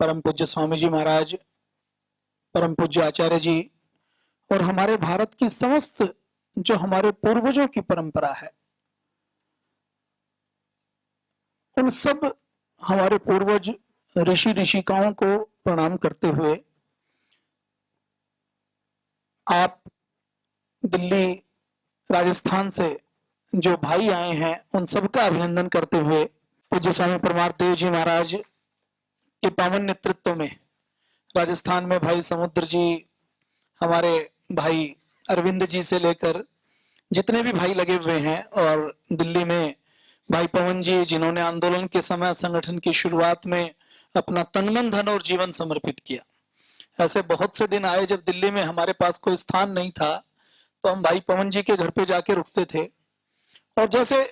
परम पूज्य स्वामी जी महाराज, परम पूज्य आचार्य जी और हमारे भारत की समस्त जो हमारे पूर्वजों की परंपरा है, उन सब हमारे पूर्वज ऋषि ऋषिकाओं को प्रणाम करते हुए आप दिल्ली राजस्थान से जो भाई आए हैं उन सबका अभिनंदन करते हुए पूज्य स्वामी परमार्थ देव जी महाराज के पावन नेतृत्व में राजस्थान में भाई समुद्र जी, हमारे भाई अरविंद जी से लेकर जितने भी भाई लगे हुए हैं, और दिल्ली में भाई पवन जी जिन्होंने आंदोलन के समय संगठन की शुरुआत में अपना तन मन धन और जीवन समर्पित किया। ऐसे बहुत से दिन आए जब दिल्ली में हमारे पास कोई स्थान नहीं था, तो हम भाई पवन जी के घर पे जाके रुकते थे। और जैसे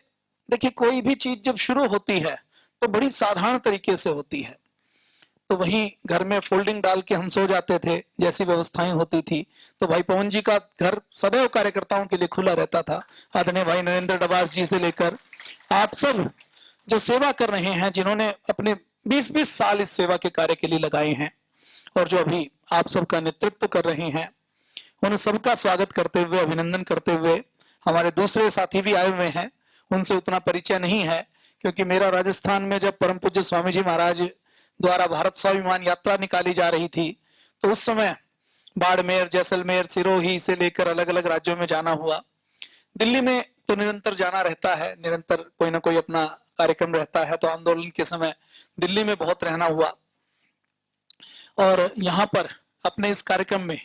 देखिए, कोई भी चीज जब शुरू होती है तो बड़ी साधारण तरीके से होती है, तो वहीं घर में फोल्डिंग डाल के हम सो जाते थे जैसी व्यवस्थाएं होती थी। तो भाई पवन जी का घर सदैव कार्यकर्ताओं के लिए खुला रहता था। आदरणीय भाई नरेंद्र डबास जी से लेकर आप सब जो सेवा कर रहे हैं, जिन्होंने अपने 20-20 साल इस सेवा के कार्य के लिए लगाए हैं और जो अभी आप सबका नेतृत्व कर रहे हैं, उन सबका स्वागत करते हुए, अभिनंदन करते हुए, हमारे दूसरे साथी भी आए हुए हैं, उनसे उतना परिचय नहीं है क्योंकि मेरा राजस्थान में जब परम पूज्य स्वामी जी महाराज द्वारा भारत स्वाभिमान यात्रा निकाली जा रही थी, तो उस समय बाड़मेर, जैसलमेर, सिरोही से लेकर अलग अलग राज्यों में जाना हुआ। दिल्ली में तो निरंतर जाना रहता है, निरंतर कोई ना कोई अपना कार्यक्रम रहता है, तो आंदोलन के समय दिल्ली में बहुत रहना हुआ। और यहाँ पर अपने इस कार्यक्रम में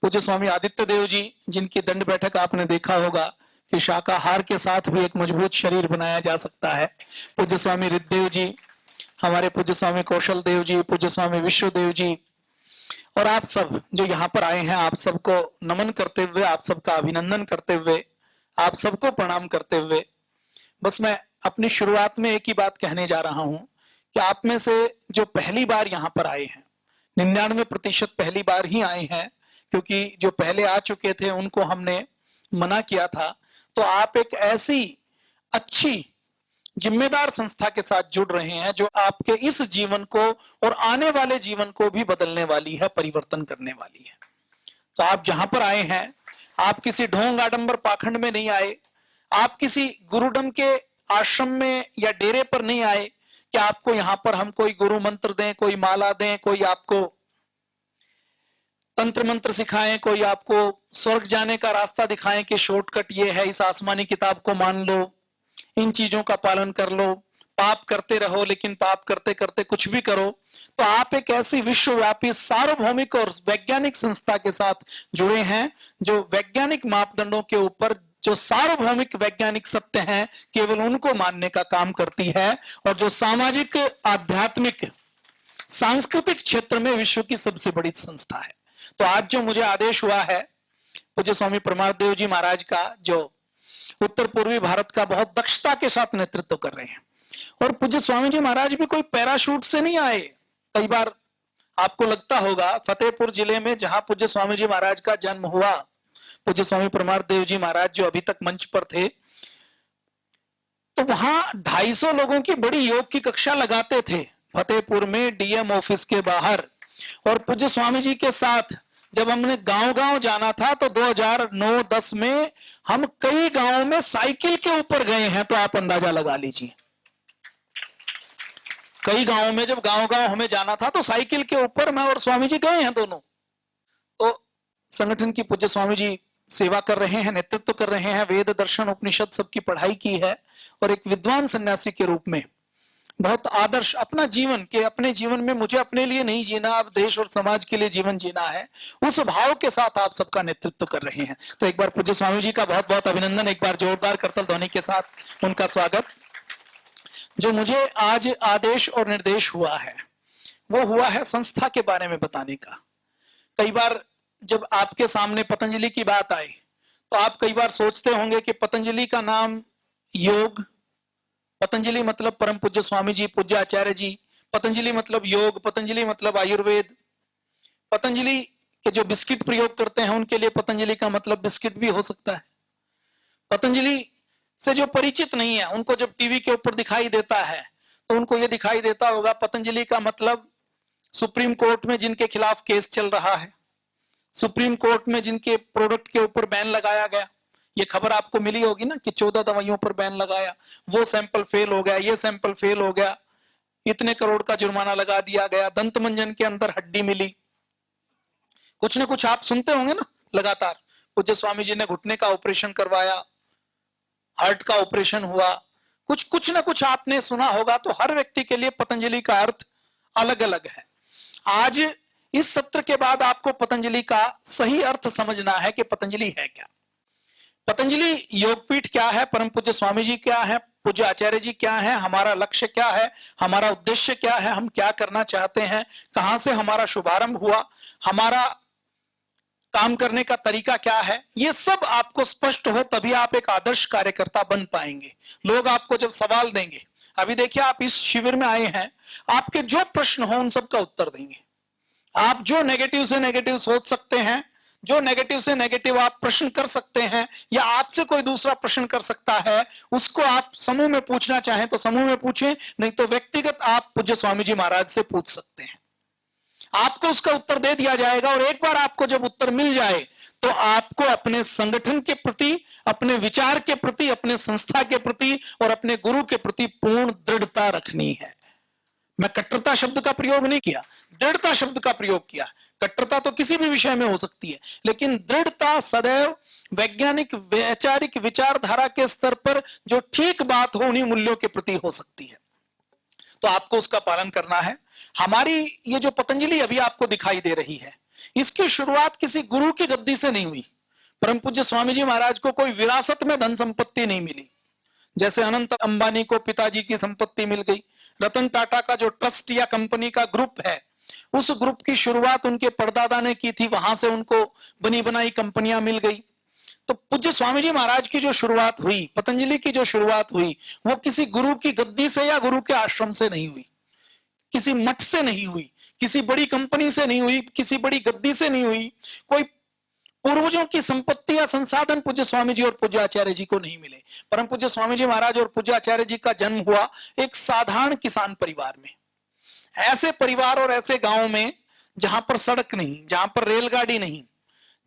पूज्य स्वामी आदित्य देव जी, जिनकी दंड बैठक आपने देखा होगा कि शाकाहार के साथ भी एक मजबूत शरीर बनाया जा सकता है, पूज्य स्वामी रिद्धदेव जी, हमारे पूज्य स्वामी कौशल देव जी, पूज्य स्वामी विश्वदेव जी, और आप सब जो यहाँ पर आए हैं, आप सबको नमन करते हुए, आप सबका अभिनंदन करते हुए, आप सबको प्रणाम करते हुए, बस मैं अपनी शुरुआत में एक ही बात कहने जा रहा हूं कि आप में से जो पहली बार यहाँ पर आए हैं, 99% पहली बार ही आए हैं, क्योंकि जो पहले आ चुके थे उनको हमने मना किया था। तो आप एक ऐसी अच्छी जिम्मेदार संस्था के साथ जुड़ रहे हैं जो आपके इस जीवन को और आने वाले जीवन को भी बदलने वाली है, परिवर्तन करने वाली है। तो आप जहां पर आए हैं, आप किसी ढोंग आडंबर पाखंड में नहीं आए, आप किसी गुरुडम के आश्रम में या डेरे पर नहीं आए कि आपको यहां पर हम कोई गुरु मंत्र दें, कोई माला दें, कोई आपको तंत्र मंत्र सिखाएं, कोई आपको स्वर्ग जाने का रास्ता दिखाएं कि शॉर्टकट ये है, इस आसमानी किताब को मान लो, इन चीजों का पालन कर लो, पाप करते रहो लेकिन पाप करते करते कुछ भी करो। तो आप एक ऐसी विश्वव्यापी सार्वभौमिक और वैज्ञानिक संस्था के साथ जुड़े हैं जो वैज्ञानिक मापदंडों के ऊपर, जो सार्वभौमिक वैज्ञानिक सत्य हैं, केवल उनको मानने का काम करती है, और जो सामाजिक, आध्यात्मिक, सांस्कृतिक क्षेत्र में विश्व की सबसे बड़ी संस्था है। तो आज जो मुझे आदेश हुआ है पूज्य स्वामी परमार्थ देव जी महाराज का, जो उत्तर पूर्वी भारत का बहुत दक्षता के साथ नेतृत्व कर रहे हैं, और पूज्य स्वामी जी महाराज भी कोई पैराशूट से नहीं आए। कई बार आपको लगता होगा फतेहपुर जिले में जहां पूज्य स्वामी जी महाराज का जन्म हुआ, पूज्य स्वामी परमार्थ देव जी महाराज जो अभी तक मंच पर थे, तो वहां 250 लोगों की बड़ी योग की कक्षा लगाते थे फतेहपुर में डीएम ऑफिस के बाहर। और पूज्य स्वामी जी के साथ जब हमने गांव-गांव जाना था तो 2009-10 में हम कई गांवों में साइकिल के ऊपर गए हैं, तो आप अंदाजा लगा लीजिए। कई गांवों में जब गांव-गांव हमें जाना था तो साइकिल के ऊपर मैं और स्वामी जी गए हैं दोनों। तो संगठन की पूज्य स्वामी जी सेवा कर रहे हैं, नेतृत्व कर रहे हैं, वेद दर्शन उपनिषद सबकी पढ़ाई की है, और एक विद्वान सन्यासी के रूप में बहुत आदर्श अपना जीवन के, अपने जीवन में मुझे अपने लिए नहीं जीना, अब देश और समाज के लिए जीवन जीना है, उस भाव के साथ आप सबका नेतृत्व कर रहे हैं। तो एक बार पूज्य स्वामी जी का बहुत बहुत अभिनंदन, एक बार जोरदार करतल ध्वनि के साथ उनका स्वागत। जो मुझे आज आदेश और निर्देश हुआ है वो हुआ है संस्था के बारे में बताने का। कई बार जब आपके सामने पतंजलि की बात आए तो आप कई बार सोचते होंगे कि पतंजलि का नाम योग, पतंजलि मतलब परम पूज्य स्वामी जी, पूज्य आचार्य जी, पतंजलि मतलब योग, पतंजलि मतलब आयुर्वेद, पतंजलि के जो बिस्किट प्रयोग करते हैं उनके लिए पतंजलि का मतलब बिस्किट भी हो सकता है। पतंजलि से जो परिचित नहीं है उनको जब टीवी के ऊपर दिखाई देता है तो उनको यह दिखाई देता होगा पतंजलि का मतलब सुप्रीम कोर्ट में जिनके खिलाफ केस चल रहा है, सुप्रीम कोर्ट में जिनके प्रोडक्ट के ऊपर बैन लगाया गया, ये खबर आपको मिली होगी ना कि 14 दवाइयों पर बैन लगाया, वो सैंपल फेल हो गया, ये सैंपल फेल हो गया, इतने करोड़ का जुर्माना लगा दिया गया, दंत मंजन के अंदर हड्डी मिली, कुछ ना कुछ आप सुनते होंगे ना लगातार। पूज्य स्वामी जी ने घुटने का ऑपरेशन करवाया, हार्ट का ऑपरेशन हुआ, कुछ ना कुछ आपने सुना होगा। तो हर व्यक्ति के लिए पतंजलि का अर्थ अलग अलग है। आज इस सत्र के बाद आपको पतंजलि का सही अर्थ समझना है कि पतंजलि है क्या, पतंजलि योगपीठ क्या है, परम पूज्य स्वामी जी क्या है, पूज्य आचार्य जी क्या है, हमारा लक्ष्य क्या है, हमारा उद्देश्य क्या है, हम क्या करना चाहते हैं, कहां से हमारा शुभारंभ हुआ, हमारा काम करने का तरीका क्या है, ये सब आपको स्पष्ट हो तभी आप एक आदर्श कार्यकर्ता बन पाएंगे। लोग आपको जब सवाल देंगे, अभी देखिए आप इस शिविर में आए हैं, आपके जो प्रश्न हो उन सब का उत्तर देंगे। आप जो नेगेटिव से नेगेटिव सोच सकते हैं, जो नेगेटिव से नेगेटिव आप प्रश्न कर सकते हैं, या आपसे कोई दूसरा प्रश्न कर सकता है, उसको आप समूह में पूछना चाहें तो समूह में पूछें, नहीं तो व्यक्तिगत आप पूज्य स्वामी जी महाराज से पूछ सकते हैं, आपको उसका उत्तर दे दिया जाएगा। और एक बार आपको जब उत्तर मिल जाए तो आपको अपने संगठन के प्रति, अपने विचार के प्रति, अपने संस्था के प्रति और अपने गुरु के प्रति पूर्ण दृढ़ता रखनी है। मैं कट्टरता शब्द का प्रयोग नहीं किया, दृढ़ता शब्द का प्रयोग किया। कट्टरता तो किसी भी विषय में हो सकती है, लेकिन दृढ़ता सदैव वैज्ञानिक वैचारिक विचारधारा के स्तर पर जो ठीक बात हो उन्हीं मूल्यों के प्रति हो सकती है, तो आपको उसका पालन करना है। हमारी ये जो पतंजलि अभी आपको दिखाई दे रही है, इसकी शुरुआत किसी गुरु की गद्दी से नहीं हुई। परम पूज्य स्वामी जी महाराज को कोई विरासत में धन संपत्ति नहीं मिली, जैसे अनंत अंबानी को पिताजी की संपत्ति मिल गई, रतन टाटा का जो ट्रस्ट या कंपनी का ग्रुप है, उस ग्रुप की शुरुआत उनके परदादा ने की थी, वहां से उनको बनी बनाई कंपनियां मिल गई। तो पूज्य स्वामी जी महाराज की जो शुरुआत हुई, पतंजलि की जो शुरुआत हुई, वो किसी गुरु की गद्दी से या गुरु के आश्रम से नहीं हुई, किसी मठ से नहीं हुई, किसी बड़ी कंपनी से नहीं हुई, किसी बड़ी गद्दी से नहीं हुई, कोई पूर्वजों की संपत्ति या संसाधन पूज्य स्वामी जी और पूज्य आचार्य जी को नहीं मिले। परम पूज्य स्वामी जी महाराज और पूज्य आचार्य जी का जन्म हुआ एक साधारण किसान परिवार में, ऐसे परिवार और ऐसे गांव में जहां पर सड़क नहीं, जहां पर रेलगाड़ी नहीं,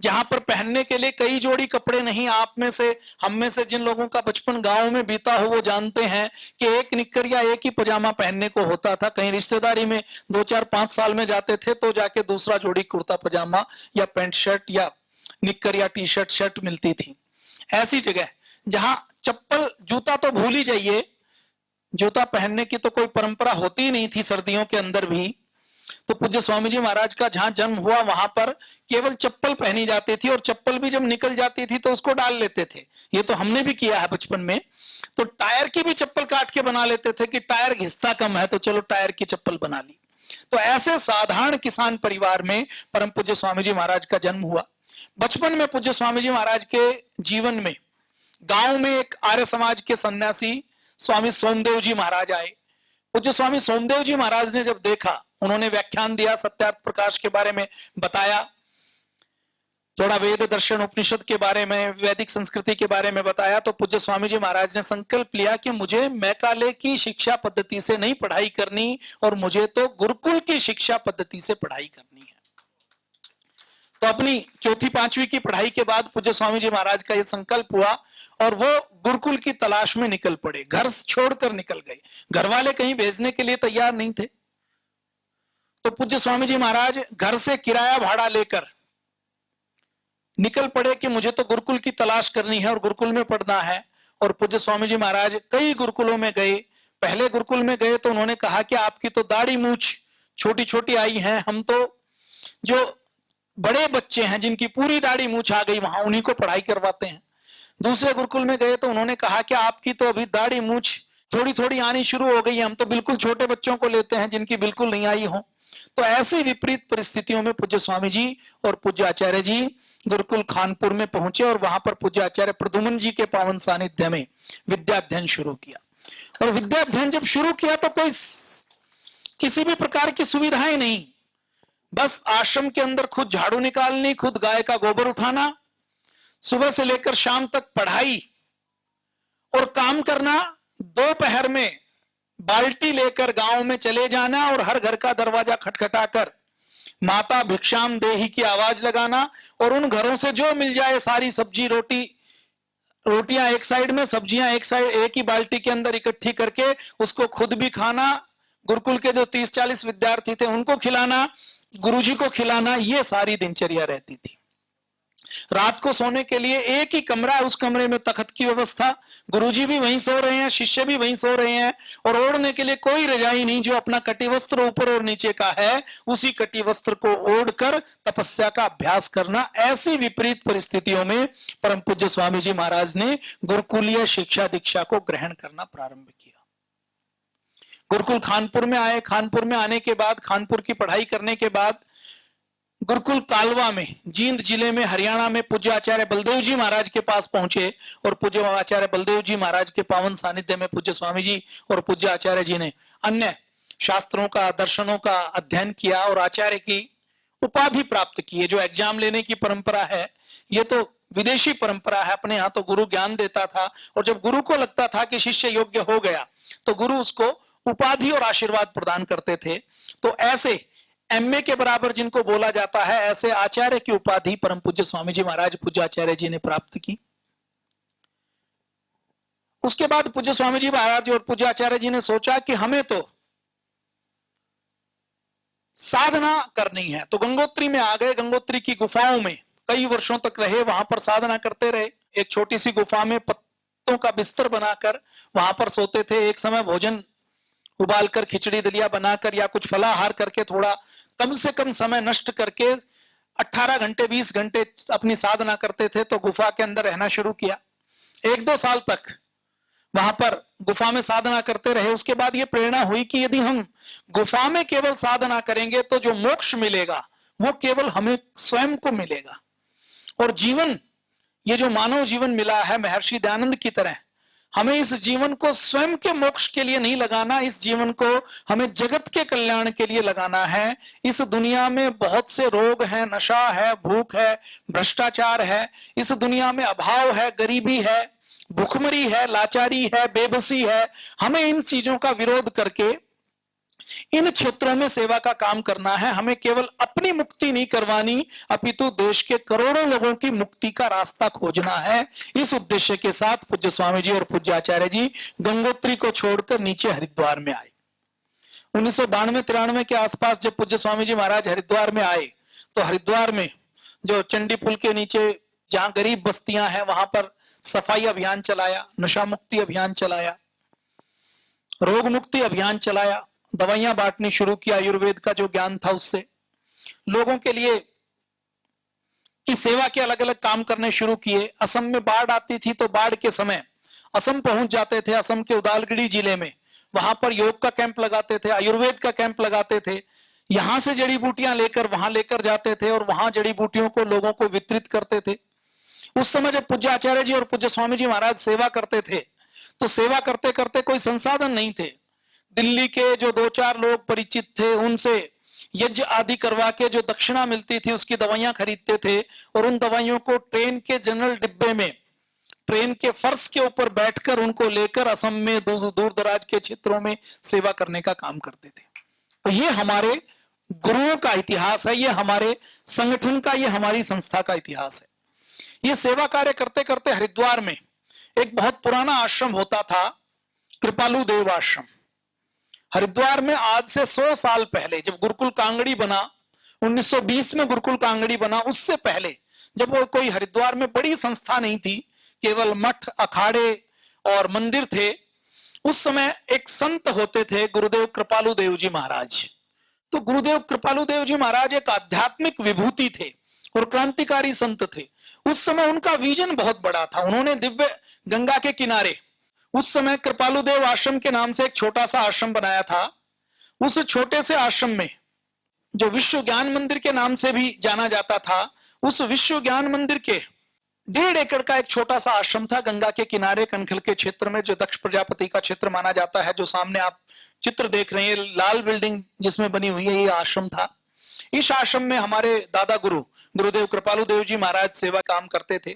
जहां पर पहनने के लिए कई जोड़ी कपड़े नहीं। आप में से, हम में से जिन लोगों का बचपन गांव में बीता हो वो जानते हैं कि एक निक्कर या एक ही पजामा पहनने को होता था। कहीं रिश्तेदारी में 2 4 5 साल में जाते थे तो जाके दूसरा जोड़ी कुर्ता पजामा या पैंट शर्ट या निक्कर या टी शर्ट शर्ट मिलती थी। ऐसी जगह जहां चप्पल जूता तो भूल ही जाइए, जूता पहनने की तो कोई परंपरा होती ही नहीं थी सर्दियों के अंदर भी। तो पूज्य स्वामी जी महाराज का जहां जन्म हुआ वहां पर केवल चप्पल पहनी जाती थी, और चप्पल भी जब निकल जाती थी तो उसको डाल लेते थे। ये तो हमने भी किया है बचपन में। तो टायर की भी चप्पल काट के बना लेते थे कि टायर घिसता कम है तो चलो टायर की चप्पल बना ली। तो ऐसे साधारण किसान परिवार में परम पूज्य स्वामी जी महाराज का जन्म हुआ। बचपन में पूज्य स्वामी जी महाराज के जीवन में गांव में एक आर्य समाज के सन्यासी स्वामी सोमदेव जी महाराज आए। पूज्य स्वामी सोमदेव जी महाराज ने जब देखा, उन्होंने व्याख्यान दिया, सत्यार्थ प्रकाश के बारे में बताया, थोड़ा वेद दर्शन उपनिषद के बारे में, वैदिक संस्कृति के बारे में बताया, तो पूज्य स्वामी जी महाराज ने संकल्प लिया कि मुझे मैकाले की शिक्षा पद्धति से नहीं पढ़ाई करनी और मुझे तो गुरुकुल की शिक्षा पद्धति से पढ़ाई करनी है। तो अपनी 4वीं 5वीं की पढ़ाई के बाद पूज्य स्वामी जी महाराज का यह संकल्प हुआ और वो गुरुकुल की तलाश में निकल पड़े। घर छोड़कर निकल गए, घर वाले कहीं भेजने के लिए तैयार नहीं थे। तो पूज्य स्वामी जी महाराज घर से किराया भाड़ा लेकर निकल पड़े कि मुझे तो गुरुकुल की तलाश करनी है और गुरुकुल में पढ़ना है। और पूज्य स्वामी जी महाराज कई गुरुकुलों में गए। पहले गुरुकुल में गए तो उन्होंने कहा कि आपकी तो दाढ़ी मूछ छोटी छोटी आई है, हम तो जो बड़े बच्चे हैं जिनकी पूरी दाढ़ी मूछ आ गई वहां उन्हीं को पढ़ाई करवाते हैं। दूसरे गुरुकुल में गए तो उन्होंने कहा कि आपकी तो अभी दाढ़ी मूछ थोड़ी थोड़ी आनी शुरू हो गई है, हम तो बिल्कुल छोटे बच्चों को लेते हैं जिनकी बिल्कुल नहीं आई हो। तो ऐसी विपरीत परिस्थितियों में पूज्य स्वामी जी और पूज्य आचार्य जी गुरुकुल खानपुर में पहुंचे और वहां पर पूज्य आचार्य प्रद्युमन जी के पावन सानिध्य में विद्याध्ययन शुरू किया। और विद्याध्ययन जब शुरू किया तो कोई किसी भी प्रकार की सुविधाएं नहीं, बस आश्रम के अंदर खुद झाड़ू निकालनी, खुद गाय का गोबर उठाना, सुबह से लेकर शाम तक पढ़ाई और काम करना। दोपहर में बाल्टी लेकर गांव में चले जाना और हर घर का दरवाजा खटखटाकर माता भिक्षाम देही की आवाज लगाना, और उन घरों से जो मिल जाए सारी सब्जी रोटी, रोटियां एक साइड में, सब्जियां एक साइड, एक ही बाल्टी के अंदर इकट्ठी करके उसको खुद भी खाना, गुरुकुल के जो 30-40 विद्यार्थी थे उनको खिलाना, गुरुजी को खिलाना, ये सारी दिनचर्या रहती थी। रात को सोने के लिए एक ही कमरा, उस कमरे में तख्त की व्यवस्था, गुरुजी भी वहीं सो रहे हैं, शिष्य भी वहीं सो रहे हैं, और ओढ़ने के लिए कोई रजाई नहीं, जो अपना कटी वस्त्र ऊपर और नीचे का है उसी कटी वस्त्र को ओढ़कर तपस्या का अभ्यास करना। ऐसी विपरीत परिस्थितियों में परम पूज्य स्वामी जी महाराज ने गुरुकुलीय शिक्षा दीक्षा को ग्रहण करना प्रारंभ किया। गुरुकुल खानपुर में आए। खानपुर में आने के बाद, खानपुर की पढ़ाई करने के बाद गुरुकुल कालवा में, जींद जिले में, हरियाणा में पूज्य आचार्य बलदेव जी महाराज के पास पहुंचे, और पूज्य आचार्य बलदेव जी महाराज के पावन सानिध्य में पूज्य स्वामी जी और पूज्य आचार्य जी ने अन्य शास्त्रों का, दर्शनों का अध्ययन किया और आचार्य की उपाधि प्राप्त की है। जो एग्जाम लेने की परंपरा है ये तो विदेशी परंपरा है, अपने यहाँ तो गुरु ज्ञान देता था, और जब गुरु को लगता था कि शिष्य योग्य हो गया तो गुरु उसको उपाधि और आशीर्वाद प्रदान करते थे। तो ऐसे एमए के बराबर जिनको बोला जाता है, ऐसे आचार्य की उपाधि परम पूज्य स्वामी जी महाराज पूज्य आचार्य जी ने प्राप्त की। उसके बाद पूज्य स्वामी जी महाराज और पूज्य आचार्य जी ने सोचा कि हमें तो साधना करनी है, तो गंगोत्री में आ गए। गंगोत्री की गुफाओं में कई वर्षों तक रहे, वहां पर साधना करते रहे। एक छोटी सी गुफा में पत्तों का बिस्तर बनाकर वहां पर सोते थे। एक समय भोजन उबालकर, खिचड़ी दलिया बनाकर या कुछ फलाहार करके थोड़ा कम से कम समय नष्ट करके 18 घंटे 20 घंटे अपनी साधना करते थे। तो गुफा के अंदर रहना शुरू किया। 1-2 साल तक वहां पर गुफा में साधना करते रहे। उसके बाद ये प्रेरणा हुई कि यदि हम गुफा में केवल साधना करेंगे तो जो मोक्ष मिलेगा वो केवल हमें स्वयं को मिलेगा, और जीवन, ये जो मानव जीवन मिला है महर्षि दयानंद की तरह, हमें इस जीवन को स्वयं के मोक्ष के लिए नहीं लगाना, इस जीवन को हमें जगत के कल्याण के लिए लगाना है। इस दुनिया में बहुत से रोग हैं, नशा है, भूख है, भ्रष्टाचार है, इस दुनिया में अभाव है, गरीबी है, भूखमरी है, लाचारी है, बेबसी है। हमें इन चीजों का विरोध करके इन क्षेत्रों में सेवा का काम करना है। हमें केवल अपनी मुक्ति नहीं करवानी, अपितु देश के करोड़ों लोगों की मुक्ति का रास्ता खोजना है। इस उद्देश्य के साथ पूज्य स्वामी जी और पूज्य आचार्य जी गंगोत्री को छोड़कर नीचे हरिद्वार में आए। 1992-93 के आसपास जब पूज्य स्वामी जी महाराज हरिद्वार में आए तो हरिद्वार में जो चंडी पुल के नीचे जहां गरीब बस्तियां हैं वहां पर सफाई अभियान चलाया, नशा मुक्ति अभियान चलाया, रोग मुक्ति अभियान चलाया, दवाइयां बांटनी शुरू की, आयुर्वेद का जो ज्ञान था उससे लोगों के लिए की सेवा के अलग अलग काम करने शुरू किए। असम में बाढ़ आती थी तो बाढ़ के समय असम पहुंच जाते थे, असम के उदालगिरी जिले में, वहां पर योग का कैंप लगाते थे, आयुर्वेद का कैंप लगाते थे। यहां से जड़ी बूटियां लेकर वहां लेकर जाते थे और वहां जड़ी बूटियों को लोगों को वितरित करते थे। उस समय जब पूज्य आचार्य जी और पूज्य स्वामी जी महाराज सेवा करते थे तो सेवा करते करते कोई संसाधन नहीं थे। दिल्ली के जो 2-4 लोग परिचित थे उनसे यज्ञ आदि करवा के जो दक्षिणा मिलती थी उसकी दवाइयां खरीदते थे, और उन दवाइयों को ट्रेन के जनरल डिब्बे में, ट्रेन के फर्श के ऊपर बैठकर उनको लेकर असम में दूर दराज के क्षेत्रों में सेवा करने का काम करते थे। तो ये हमारे गुरुओं का इतिहास है, ये हमारे संगठन का, ये हमारी संस्था का इतिहास है। ये सेवा कार्य करते करते हरिद्वार में एक बहुत पुराना आश्रम होता था, कृपालु देव आश्रम। हरिद्वार में आज से 100 साल पहले जब गुरुकुल कांगड़ी बना, 1920 में गुरुकुल कांगड़ी बना, उससे पहले जब वो कोई हरिद्वार में बड़ी संस्था नहीं थी, केवल मठ, अखाड़े और मंदिर थे, उस समय एक संत होते थे गुरुदेव कृपालु देव जी महाराज। तो गुरुदेव कृपालु देव जी महाराज एक आध्यात्मिक विभूति थे और क्रांतिकारी संत थे। उस समय उनका विजन बहुत बड़ा था। उन्होंने दिव्य गंगा के किनारे उस समय कृपालु देव आश्रम के नाम से एक छोटा सा आश्रम बनाया था। उस छोटे से आश्रम में जो विश्व ज्ञान मंदिर के नाम से भी जाना जाता था, उस विश्व ज्ञान मंदिर के 1.5 एकड़ का एक छोटा सा आश्रम था गंगा के किनारे, कनखल के क्षेत्र में, जो दक्ष प्रजापति का क्षेत्र माना जाता है। जो सामने आप चित्र देख रहे हैं, लाल बिल्डिंग जिसमें बनी हुई है, ये आश्रम था। इस आश्रम में हमारे दादा गुरु गुरुदेव कृपालु देव जी महाराज सेवा काम करते थे।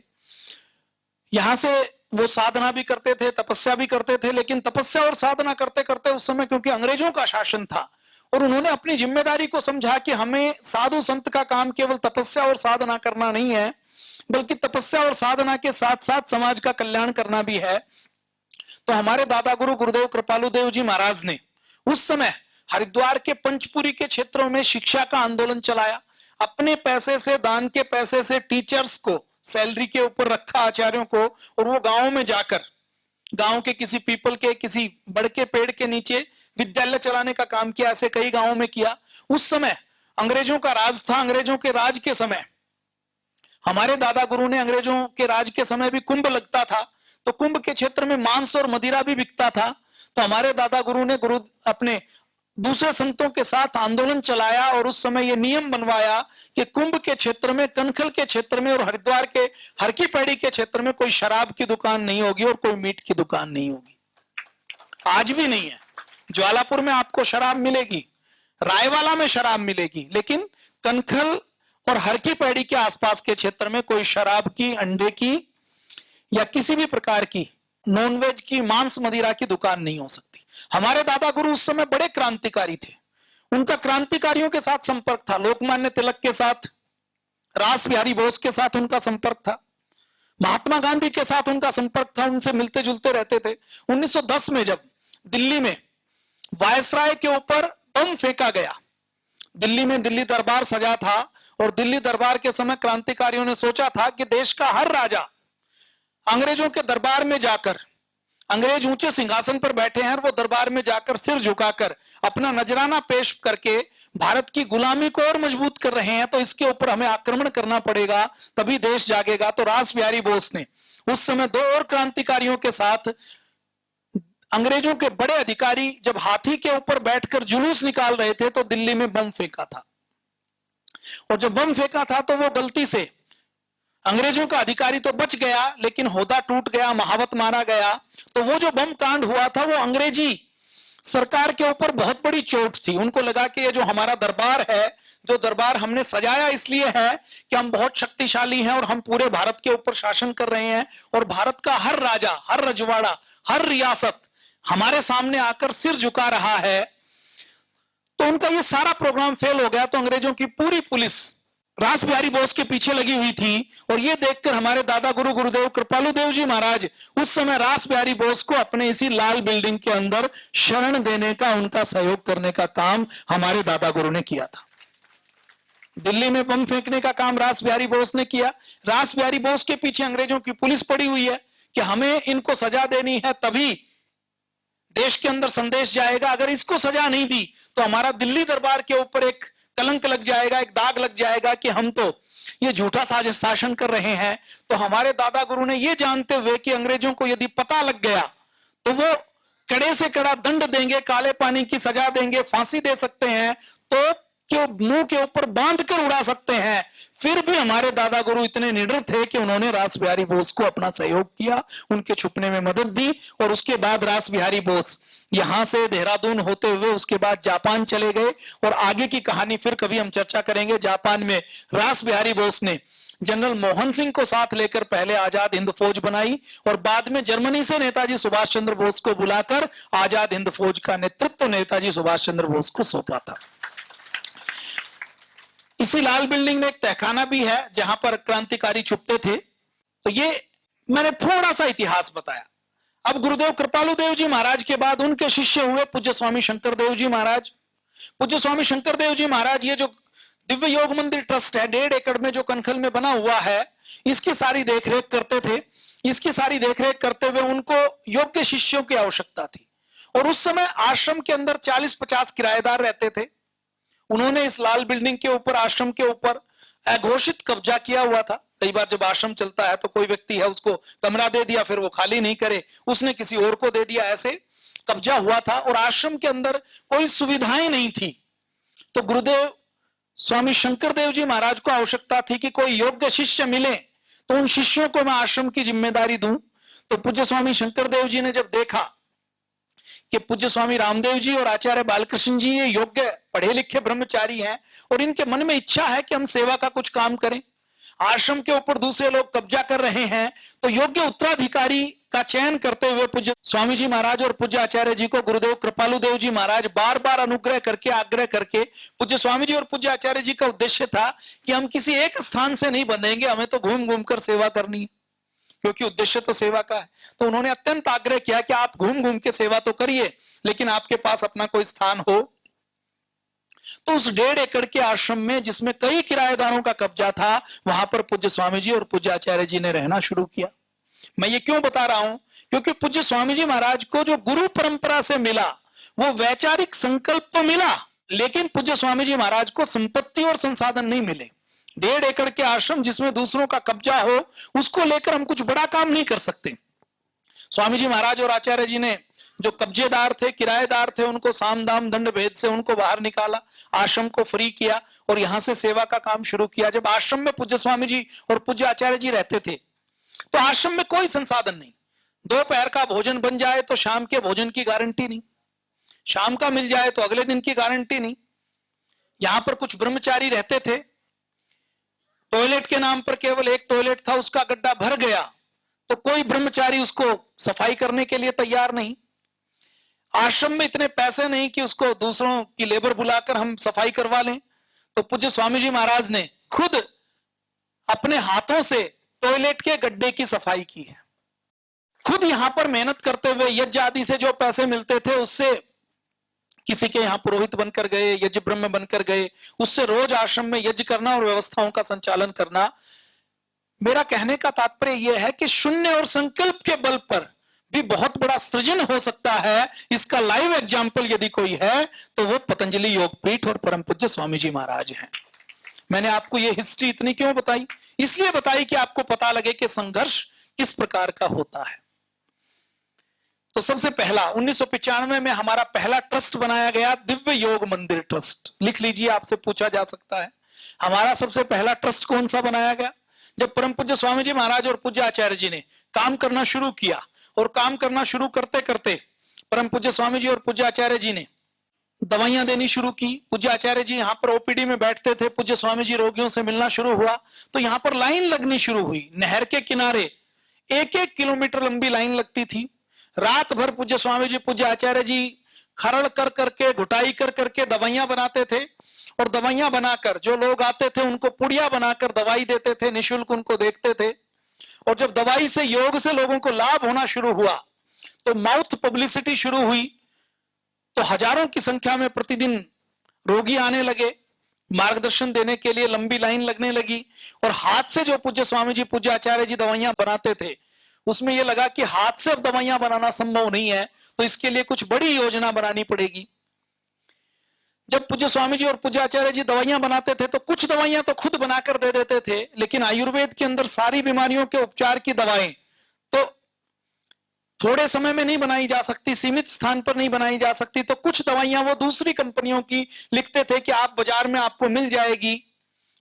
यहां से वो साधना भी करते थे, तपस्या भी करते थे, लेकिन तपस्या और साधना करते करते उस समय क्योंकि अंग्रेजों का शासन था और उन्होंने अपनी जिम्मेदारी को समझा कि हमें साधु संत का काम केवल तपस्या और साधना करना नहीं है, बल्कि तपस्या और साधना के साथ साथ समाज का कल्याण करना भी है। तो हमारे दादा गुरु गुरुदेव कृपालु देव जी महाराज ने उस समय हरिद्वार के पंचपुरी के क्षेत्रों में शिक्षा का आंदोलन चलाया। अपने पैसे से, दान के पैसे से टीचर्स को सैलरी के ऊपर रखा, आचार्यों को, और वो गांव में जाकर गांव के किसी पीपल के, किसी बड़ के पेड़ के नीचे विद्यालय चलाने का काम किया। ऐसे कई गांवों में किया। उस समय अंग्रेजों का राज था। अंग्रेजों के राज के समय हमारे दादा गुरु ने, अंग्रेजों के राज के समय भी कुंभ लगता था, तो कुंभ के क्षेत्र में मांस और मदिरा भी बिकता था। तो हमारे दादा गुरु ने अपने दूसरे संतों के साथ आंदोलन चलाया और उस समय यह नियम बनवाया कि कुंभ के क्षेत्र में, कनखल के क्षेत्र में और हरिद्वार के हर की पैड़ी के क्षेत्र में कोई शराब की दुकान नहीं होगी और कोई मीट की दुकान नहीं होगी। आज भी नहीं है। ज्वालापुर में आपको शराब मिलेगी, रायवाला में शराब मिलेगी, लेकिन कनखल और हर की पैड़ी के आसपास के क्षेत्र में कोई शराब की, अंडे की या किसी भी प्रकार की नॉनवेज की, मांस मदिरा की दुकान नहीं हो सकती। हमारे दादा गुरु उस समय बड़े क्रांतिकारी थे। उनका क्रांतिकारियों के साथ संपर्क था। लोकमान्य तिलक के साथ, रास बिहारी बोस के साथ उनका संपर्क था, महात्मा गांधी के साथ उनका संपर्क था, उनसे मिलते जुलते रहते थे। 1910 में जब दिल्ली में वायसराय के ऊपर बम फेंका गया, दिल्ली में दिल्ली दरबार सजा था और दिल्ली दरबार के समय क्रांतिकारियों ने सोचा था कि देश का हर राजा अंग्रेजों के दरबार में जाकर, अंग्रेज ऊंचे सिंहासन पर बैठे हैं और वो दरबार में जाकर सिर झुकाकर अपना नजराना पेश करके भारत की गुलामी को और मजबूत कर रहे हैं, तो इसके ऊपर हमें आक्रमण करना पड़ेगा, तभी देश जागेगा। तो रास बिहारी बोस ने उस समय 2 और क्रांतिकारियों के साथ, अंग्रेजों के बड़े अधिकारी जब हाथी के ऊपर बैठकर जुलूस निकाल रहे थे तो दिल्ली में बम फेंका था। और जब बम फेंका था तो वो गलती से, अंग्रेजों का अधिकारी तो बच गया लेकिन होदा टूट गया, महावत मारा गया। तो वो जो बम कांड हुआ था वो अंग्रेजी सरकार के ऊपर बहुत बड़ी चोट थी। उनको लगा कि ये जो हमारा दरबार है, जो दरबार हमने सजाया इसलिए है कि हम बहुत शक्तिशाली हैं और हम पूरे भारत के ऊपर शासन कर रहे हैं और भारत का हर राजा, हर रजवाड़ा, हर रियासत हमारे सामने आकर सिर झुका रहा है। तो उनका ये सारा प्रोग्राम फेल हो गया। तो अंग्रेजों की पूरी पुलिस रास बिहारी बोस के पीछे लगी हुई थी और ये देखकर हमारे दादा गुरु गुरुदेव कृपालु देव जी महाराज उस समय रास बिहारी बोस को अपने इसी लाल बिल्डिंग के अंदर शरण देने का, उनका सहयोग करने का काम हमारे दादा गुरु ने किया था। दिल्ली में बम फेंकने का काम रास बिहारी बोस ने किया। रास बिहारी बोस के पीछे अंग्रेजों की पुलिस पड़ी हुई है कि हमें इनको सजा देनी है, तभी देश के अंदर संदेश जाएगा। अगर इसको सजा नहीं दी तो हमारा दिल्ली दरबार के ऊपर एक कलंक लग जाएगा, एक दाग लग जाएगा कि हम तो ये झूठा शासन कर रहे हैं। तो हमारे दादा गुरु ने ये जानते हुए कि अंग्रेजों को यदि पता लग गया तो वो कड़े से कड़ा दंड देंगे, काले पानी की सजा देंगे, फांसी दे सकते हैं, तो क्यों मुंह के ऊपर बांध कर उड़ा सकते हैं। फिर भी हमारे दादा गुरु इतने निडर थे कि उन्होंने रास बिहारी बोस को अपना सहयोग किया, उनके छुपने में मदद दी। और उसके बाद रास बिहारी बोस यहां से देहरादून होते हुए उसके बाद जापान चले गए और आगे की कहानी फिर कभी हम चर्चा करेंगे। जापान में रास बिहारी बोस ने जनरल मोहन सिंह को साथ लेकर पहले आजाद हिंद फौज बनाई और बाद में जर्मनी से नेताजी सुभाष चंद्र बोस को बुलाकर आजाद हिंद फौज का नेतृत्व नेताजी सुभाष चंद्र बोस को सौंपा था। इसी लाल बिल्डिंग में एक तहखाना भी है जहां पर क्रांतिकारी छुपते थे। तो ये मैंने थोड़ा सा इतिहास बताया। अब गुरुदेव कृपालु देव जी महाराज के बाद उनके शिष्य हुए पूज्य स्वामी शंकर देव जी महाराज। पूज्य स्वामी शंकर देव जी महाराज, ये जो दिव्य योग मंदिर ट्रस्ट है 1.5 एकड़ में जो कनखल में बना हुआ है, इसकी सारी देखरेख करते थे। इसकी सारी देखरेख करते हुए उनको योग्य शिष्यों की आवश्यकता थी और उस समय आश्रम के अंदर 40-50 किराएदार रहते थे। उन्होंने इस लाल बिल्डिंग के ऊपर, आश्रम के ऊपर अघोषित कब्जा किया हुआ था। कई बार जब आश्रम चलता है तो कोई व्यक्ति है उसको कमरा दे दिया, फिर वो खाली नहीं करे, उसने किसी और को दे दिया, ऐसे कब्जा हुआ था और आश्रम के अंदर कोई सुविधाएं नहीं थी। तो गुरुदेव स्वामी शंकर देव जी महाराज को आवश्यकता थी कि कोई योग्य शिष्य मिले तो उन शिष्यों को मैं आश्रम की जिम्मेदारी दूं। तो पूज्य स्वामी शंकर देव जी ने जब देखा कि पूज्य स्वामी रामदेव जी और आचार्य बालकृष्ण जी ये योग्य पढ़े लिखे ब्रह्मचारी हैं और इनके मन में इच्छा है कि हम सेवा का कुछ काम करें, आश्रम के ऊपर दूसरे लोग कब्जा कर रहे हैं, तो योग्य उत्तराधिकारी का चयन करते हुए पूज्य स्वामी जी महाराज और पूज्य आचार्य जी को गुरुदेव कृपालु देव जी महाराज बार बार अनुग्रह करके आग्रह करके, पूज्य स्वामी जी और पूज्य आचार्य जी का उद्देश्य था कि हम किसी एक स्थान से नहीं बंधेंगे, हमें तो घूम घूम कर सेवा करनी है, क्योंकि उद्देश्य तो सेवा का है। तो उन्होंने अत्यंत आग्रह किया कि आप घूम घूम के सेवा तो करिए, लेकिन आपके पास अपना कोई स्थान हो। तो उस 1.5 एकड़ के आश्रम में, जिसमें कई किराएदारों का कब्जा था, वहां पर पूज्य स्वामी जी और पूज्य आचार्य जी ने रहना शुरू किया। मैं ये क्यों बता रहा हूं, क्योंकि पूज्य स्वामी जी महाराज को जो गुरु परंपरा से मिला वो वैचारिक संकल्प तो मिला, लेकिन पूज्य स्वामी जी महाराज को संपत्ति और संसाधन नहीं मिले। 1.5 एकड़ के आश्रम जिसमें दूसरों का कब्जा हो, उसको लेकर हम कुछ बड़ा काम नहीं कर सकते। स्वामी जी महाराज और आचार्य जी ने जो कब्जेदार थे, किराएदार थे, उनको साम दाम दंड भेद से उनको बाहर निकाला, आश्रम को फ्री किया और यहां से सेवा का काम शुरू किया। जब आश्रम में पूज्य स्वामी जी और पूज्य आचार्य जी रहते थे तो आश्रम में कोई संसाधन नहीं, दोपहर का भोजन बन जाए तो शाम के भोजन की गारंटी नहीं, शाम का मिल जाए तो अगले दिन की गारंटी नहीं। यहां पर कुछ ब्रह्मचारी रहते थे, टॉयलेट के नाम पर केवल एक टॉयलेट था, उसका गड्ढा भर गया तो कोई ब्रह्मचारी उसको सफाई करने के लिए तैयार नहीं। आश्रम में इतने पैसे नहीं कि उसको दूसरों की लेबर बुलाकर हम सफाई करवा लें, तो पूज्य स्वामी जी महाराज ने खुद अपने हाथों से टॉयलेट के गड्ढे की सफाई की है। खुद यहां पर मेहनत करते हुए यज्ञ आदि से जो पैसे मिलते थे उससे किसी के यहां पुरोहित बनकर गए, यज्ञ ब्रह्म बनकर गए, उससे रोज आश्रम में यज्ञ करना और व्यवस्थाओं का संचालन करना। मेरा कहने का तात्पर्य यह है कि शून्य और संकल्प के बल पर भी बहुत बड़ा सृजन हो सकता है। इसका लाइव एग्जाम्पल यदि कोई है तो वो पतंजलि योगपीठ और परम पूज्य स्वामी जी महाराज हैं। मैंने आपको ये हिस्ट्री इतनी क्यों बताई, इसलिए बताई कि आपको पता लगे कि संघर्ष किस प्रकार का होता है। तो सबसे पहला 1995 में हमारा पहला ट्रस्ट बनाया गया, दिव्य योग मंदिर ट्रस्ट। लिख लीजिए, आपसे पूछा जा सकता है हमारा सबसे पहला ट्रस्ट कौन सा बनाया गया। जब परम पूज्य स्वामी जी महाराज और पूज्य आचार्य जी ने काम करना शुरू किया और काम करना शुरू करते करते परम पूज्य स्वामी जी और पूज्य आचार्य जी ने दवाइयां देनी शुरू की। पूज्य आचार्य जी यहाँ पर ओपीडी में बैठते थे, पूज्य स्वामी जी रोगियों से मिलना शुरू हुआ तो यहाँ पर लाइन लगनी शुरू हुई। नहर के किनारे 1-1 किलोमीटर लंबी लाइन लगती थी। रात भर पूज्य स्वामी जी पूज्य आचार्य जी खरड़ कर करके, घुटाई कर करके दवाइयां बनाते थे और दवाइयां बनाकर जो लोग आते थे उनको पुड़िया बनाकर दवाई देते थे, निःशुल्क उनको देखते थे। और जब दवाई से, योग से लोगों को लाभ होना शुरू हुआ तो माउथ पब्लिसिटी शुरू हुई, तो हजारों की संख्या में प्रतिदिन रोगी आने लगे, मार्गदर्शन देने के लिए लंबी लाइन लगने लगी। और हाथ से जो पूज्य स्वामी जी पूज्य आचार्य जी दवाइयां बनाते थे उसमें यह लगा कि हाथ से अब दवाइयां बनाना संभव नहीं है, तो इसके लिए कुछ बड़ी योजना बनानी पड़ेगी। जब पूज्य स्वामी जी और पूज्य आचार्य जी दवाइयां बनाते थे तो कुछ दवाइयां तो खुद बनाकर दे देते थे, लेकिन आयुर्वेद के अंदर सारी बीमारियों के उपचार की दवाएं तो थोड़े समय में नहीं बनाई जा सकती, सीमित स्थान पर नहीं बनाई जा सकती। तो कुछ दवाइयां वो दूसरी कंपनियों की लिखते थे कि आप बाजार में आपको मिल जाएगी,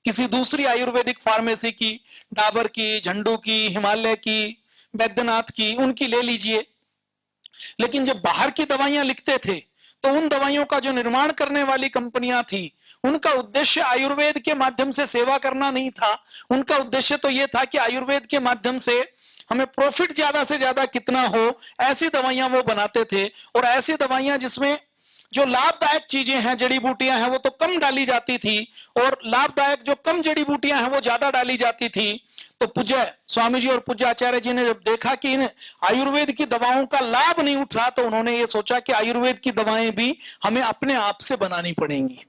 किसी दूसरी आयुर्वेदिक फार्मेसी की, डाबर की, झंडू की, हिमालय की, बैद्यनाथ की, उनकी ले लीजिए। लेकिन जब बाहर की दवाइयां लिखते थे तो उन दवाइयों का जो निर्माण करने वाली कंपनियां थी उनका उद्देश्य आयुर्वेद के माध्यम से सेवा करना नहीं था। उनका उद्देश्य तो यह था कि आयुर्वेद के माध्यम से हमें प्रॉफिट ज्यादा से ज्यादा कितना हो, ऐसी दवाइयां वो बनाते थे। और ऐसी दवाइयां जिसमें जो लाभदायक चीजें हैं, जड़ी बूटियां हैं, वो तो कम डाली जाती थी और लाभदायक जो कम जड़ी बूटियां हैं वो ज्यादा डाली जाती थी। तो पूज्य स्वामी जी और पूज्य आचार्य जी ने जब देखा कि इन आयुर्वेद की दवाओं का लाभ नहीं उठ रहा तो उन्होंने ये सोचा कि आयुर्वेद की दवाएं भी हमें अपने आप से बनानी पड़ेंगी।